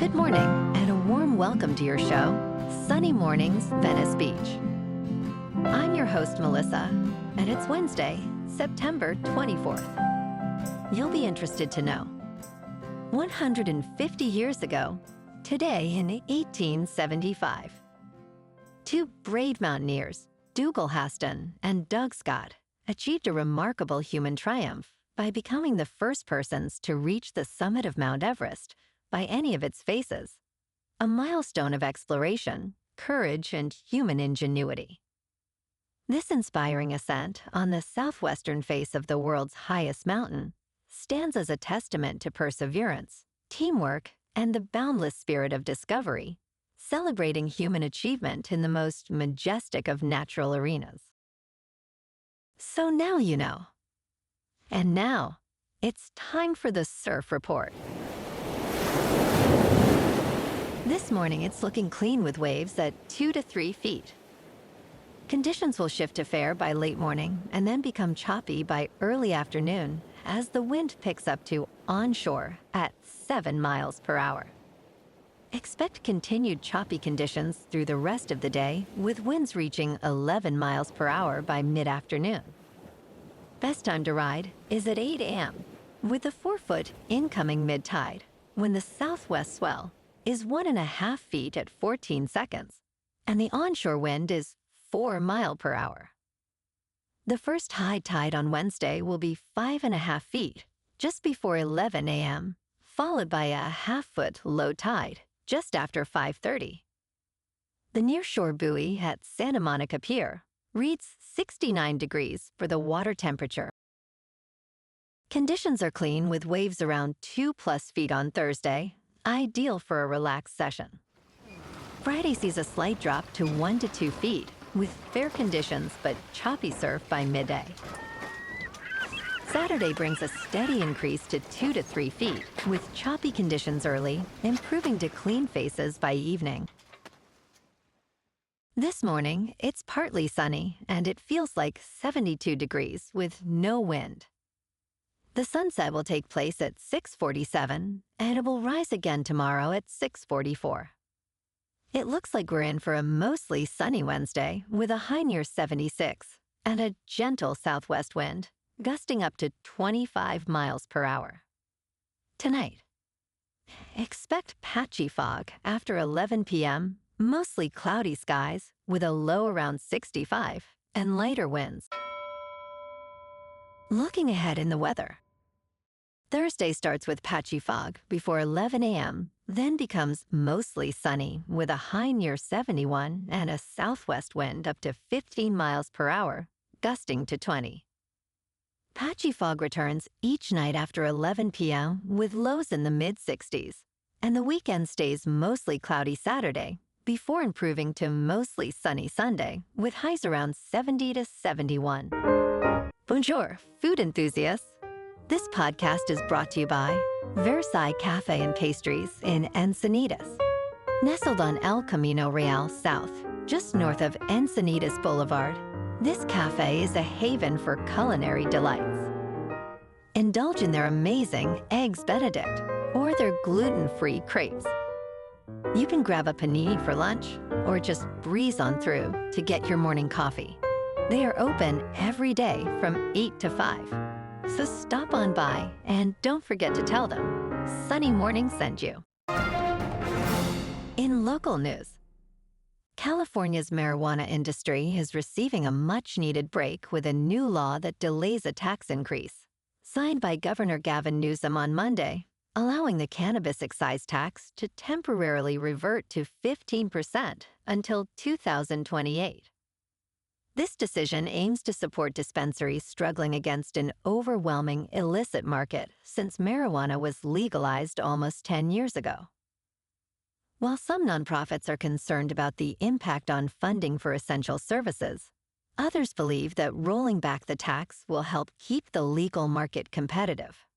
Good morning, and a warm welcome to your show, Sunny Mornings, Venice Beach. I'm your host, Melissa, and it's Wednesday, September 24th. You'll be interested to know, 150 years ago, today in 1875, two brave mountaineers, Dougal Haston and Doug Scott, achieved a remarkable human triumph by becoming the first persons to reach the summit of Mount Everest by any of its faces, a milestone of exploration, courage, and human ingenuity. This inspiring ascent on the southwestern face of the world's highest mountain stands as a testament to perseverance, teamwork, and the boundless spirit of discovery, celebrating human achievement in the most majestic of natural arenas. So now you know. And now, it's time for the Surf Report. This morning, it's looking clean with waves at 2 to 3 feet. Conditions will shift to fair by late morning and then become choppy by early afternoon as the wind picks up to onshore at 7 miles per hour. Expect continued choppy conditions through the rest of the day, with winds reaching 11 miles per hour by mid-afternoon. Best time to ride is at 8 a.m., with a 4-foot incoming mid-tide, when the southwest swell is 1.5 feet at 14 seconds, and the onshore wind is 4 miles per hour. The first high tide on Wednesday will be 5.5 feet, just before 11 a.m., followed by a 1/2-foot low tide just after 5:30. The nearshore buoy at Santa Monica Pier reads 69 degrees for the water temperature. Conditions are clean with waves around 2+ feet on Thursday, ideal for a relaxed session. Friday sees a slight drop to 1 to 2 feet with fair conditions but choppy surf by midday. Saturday brings a steady increase to 2 to 3 feet with choppy conditions early, improving to clean faces by evening. This morning, it's partly sunny and it feels like 72 degrees with no wind. The sunset will take place at 6:47 and it will rise again tomorrow at 6:44. It looks like we're in for a mostly sunny Wednesday with a high near 76 and a gentle southwest wind, gusting up to 25 miles per hour. Tonight, expect patchy fog after 11 p.m., mostly cloudy skies with a low around 65 and lighter winds. Looking ahead in the weather, Thursday starts with patchy fog before 11 a.m., then becomes mostly sunny with a high near 71 and a southwest wind up to 15 miles per hour, gusting to 20. Patchy fog returns each night after 11 p.m. with lows in the mid-60s, and the weekend stays mostly cloudy Saturday before improving to mostly sunny Sunday with highs around 70 to 71. Bonjour, food enthusiasts. This podcast is brought to you by Versailles Cafe and Pastries in Encinitas. Nestled on El Camino Real South, just north of Encinitas Boulevard, this cafe is a haven for culinary delights. Indulge in their amazing Eggs Benedict or their gluten-free crepes. You can grab a panini for lunch or just breeze on through to get your morning coffee. They are open every day from 8 to 5. So stop on by and don't forget to tell them Sunny Morning sent you. In local news, California's marijuana industry is receiving a much-needed break with a new law that delays a tax increase, signed by Governor Gavin Newsom on Monday, allowing the cannabis excise tax to temporarily revert to 15% until 2028. This decision aims to support dispensaries struggling against an overwhelming illicit market since marijuana was legalized almost 10 years ago. While some nonprofits are concerned about the impact on funding for essential services, others believe that rolling back the tax will help keep the legal market competitive.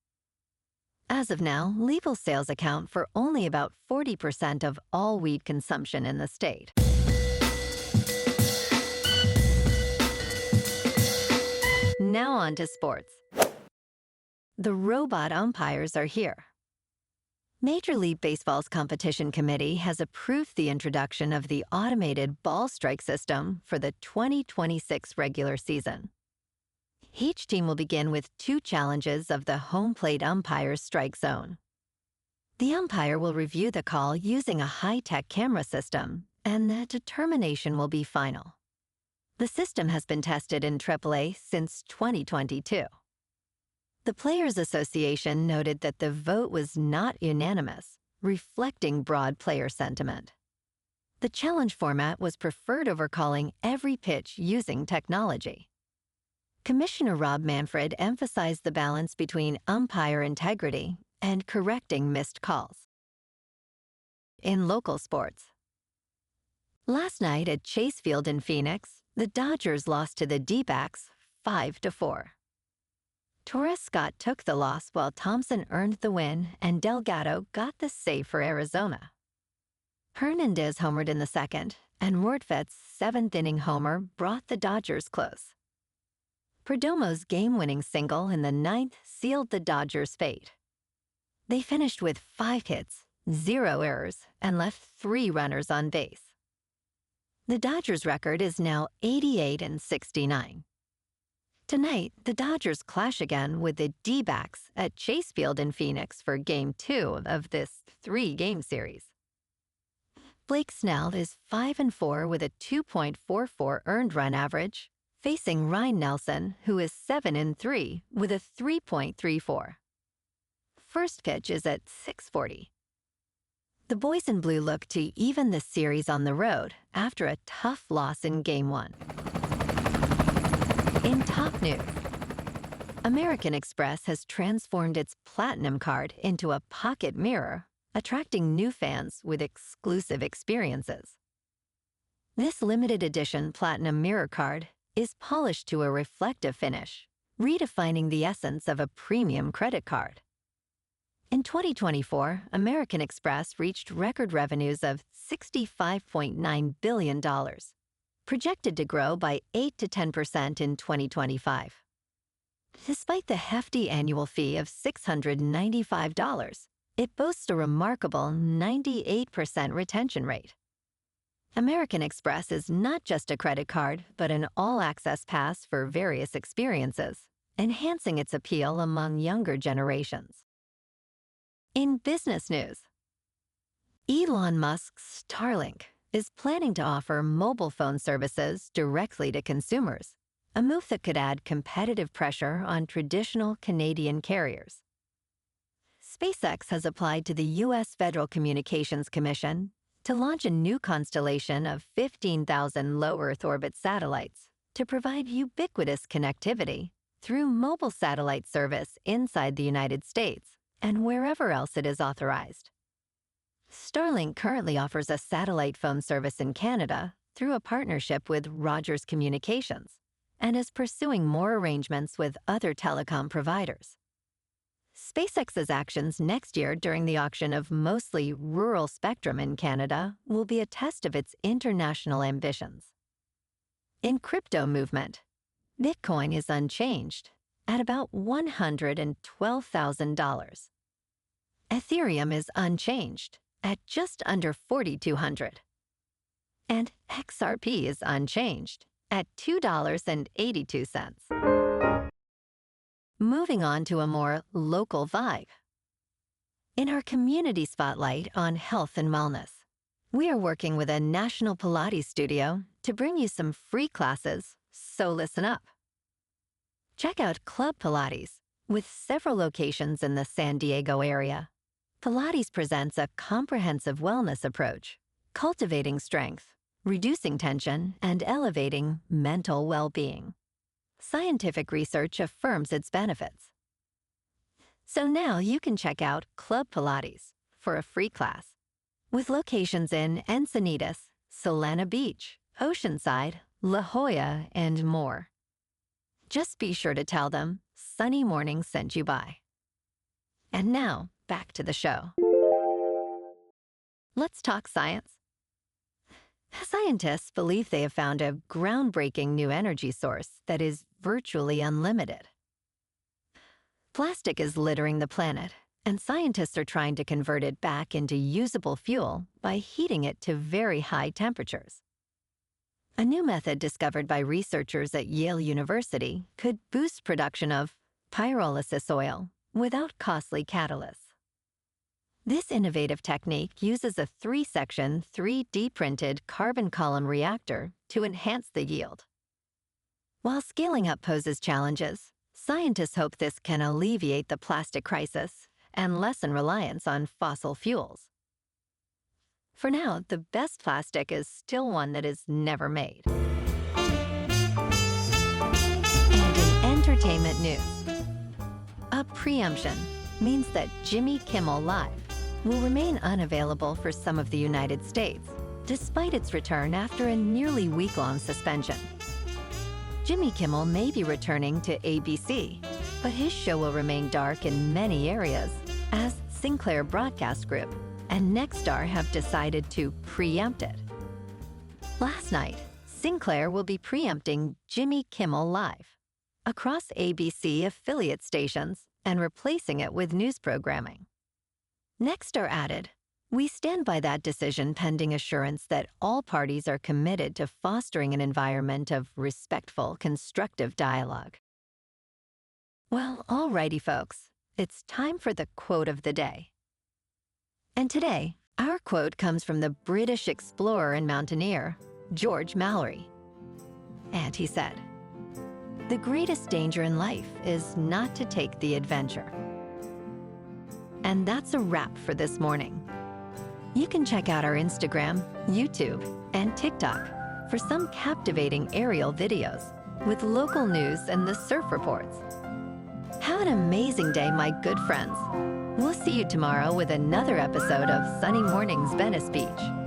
As of now, legal sales account for only about 40% of all weed consumption in the state. Now on to sports. The robot umpires are here. Major League Baseball's competition committee has approved the introduction of the automated ball strike system for the 2026 regular season. Each team will begin with 2 challenges of the home plate umpire's strike zone. The umpire will review the call using a high-tech camera system, and the determination will be final. The system has been tested in AAA since 2022. The Players Association noted that the vote was not unanimous, reflecting broad player sentiment. The challenge format was preferred over calling every pitch using technology. Commissioner Rob Manfred emphasized the balance between umpire integrity and correcting missed calls. In local sports, last night at Chase Field in Phoenix, the Dodgers lost to the D-backs 5-4. Torres Scott took the loss while Thompson earned the win and Delgado got the save for Arizona. Hernandez homered in the second, and Rortvedt's 7th-inning homer brought the Dodgers close. Perdomo's game-winning single in the 9th sealed the Dodgers' fate. They finished with 5 hits, 0 errors, and left 3 runners on base. The Dodgers' record is now 88-69. Tonight, the Dodgers clash again with the D-backs at Chase Field in Phoenix for Game 2 of this 3-game series. Blake Snell is 5-4 with a 2.44 earned run average, facing Ryan Nelson, who is 7-3 with a 3.34. First pitch is at 6:40. The boys in blue look to even the series on the road after a tough loss in Game 1. In top news, American Express has transformed its Platinum card into a pocket mirror, attracting new fans with exclusive experiences. This limited edition Platinum mirror card is polished to a reflective finish, redefining the essence of a premium credit card. In 2024, American Express reached record revenues of $65.9 billion, projected to grow by 8 to 10% in 2025. Despite the hefty annual fee of $695, it boasts a remarkable 98% retention rate. American Express is not just a credit card, but an all-access pass for various experiences, enhancing its appeal among younger generations. In business news, Elon Musk's Starlink is planning to offer mobile phone services directly to consumers, a move that could add competitive pressure on traditional Canadian carriers. SpaceX has applied to the U.S. Federal Communications Commission to launch a new constellation of 15,000 low Earth orbit satellites to provide ubiquitous connectivity through mobile satellite service inside the United States and wherever else it is authorized. Starlink currently offers a satellite phone service in Canada through a partnership with Rogers Communications and is pursuing more arrangements with other telecom providers. SpaceX's actions next year during the auction of mostly rural spectrum in Canada will be a test of its international ambitions. In crypto movement, Bitcoin is unchanged at about $112,000. Ethereum is unchanged at just under $4,200. And XRP is unchanged at $2.82. Moving on to a more local vibe. In our community spotlight on health and wellness, we are working with a national Pilates studio to bring you some free classes, so listen up. Check out Club Pilates, with several locations in the San Diego area. Pilates presents a comprehensive wellness approach, cultivating strength, reducing tension, and elevating mental well-being. Scientific research affirms its benefits. So now you can check out Club Pilates for a free class, with locations in Encinitas, Solana Beach, Oceanside, La Jolla, and more. Just be sure to tell them Sunny Morning sent you by. And now, back to the show. Let's talk science. Scientists believe they have found a groundbreaking new energy source that is virtually unlimited. Plastic is littering the planet, and scientists are trying to convert it back into usable fuel by heating it to very high temperatures. A new method discovered by researchers at Yale University could boost production of pyrolysis oil without costly catalysts. This innovative technique uses a 3-section, 3D printed carbon column reactor to enhance the yield. While scaling up poses challenges, scientists hope this can alleviate the plastic crisis and lessen reliance on fossil fuels. For now, the best plastic is still one that is never made. And in entertainment news, a preemption means that Jimmy Kimmel Live will remain unavailable for some of the United States, despite its return after a nearly week-long suspension. Jimmy Kimmel may be returning to ABC, but his show will remain dark in many areas, as Sinclair Broadcast Group and Nexstar have decided to preempt it. Last night, Sinclair will be preempting Jimmy Kimmel Live across ABC affiliate stations and replacing it with news programming. Nexstar added, "We stand by that decision pending assurance that all parties are committed to fostering an environment of respectful, constructive dialogue." Well, alrighty, folks. It's time for the quote of the day. And today, our quote comes from the British explorer and mountaineer, George Mallory. And he said, "The greatest danger in life is not to take the adventure." And that's a wrap for this morning. You can check out our Instagram, YouTube, and TikTok for some captivating aerial videos with local news and the surf reports. Have an amazing day, my good friends. We'll see you tomorrow with another episode of Sunny Mornings Venice Beach.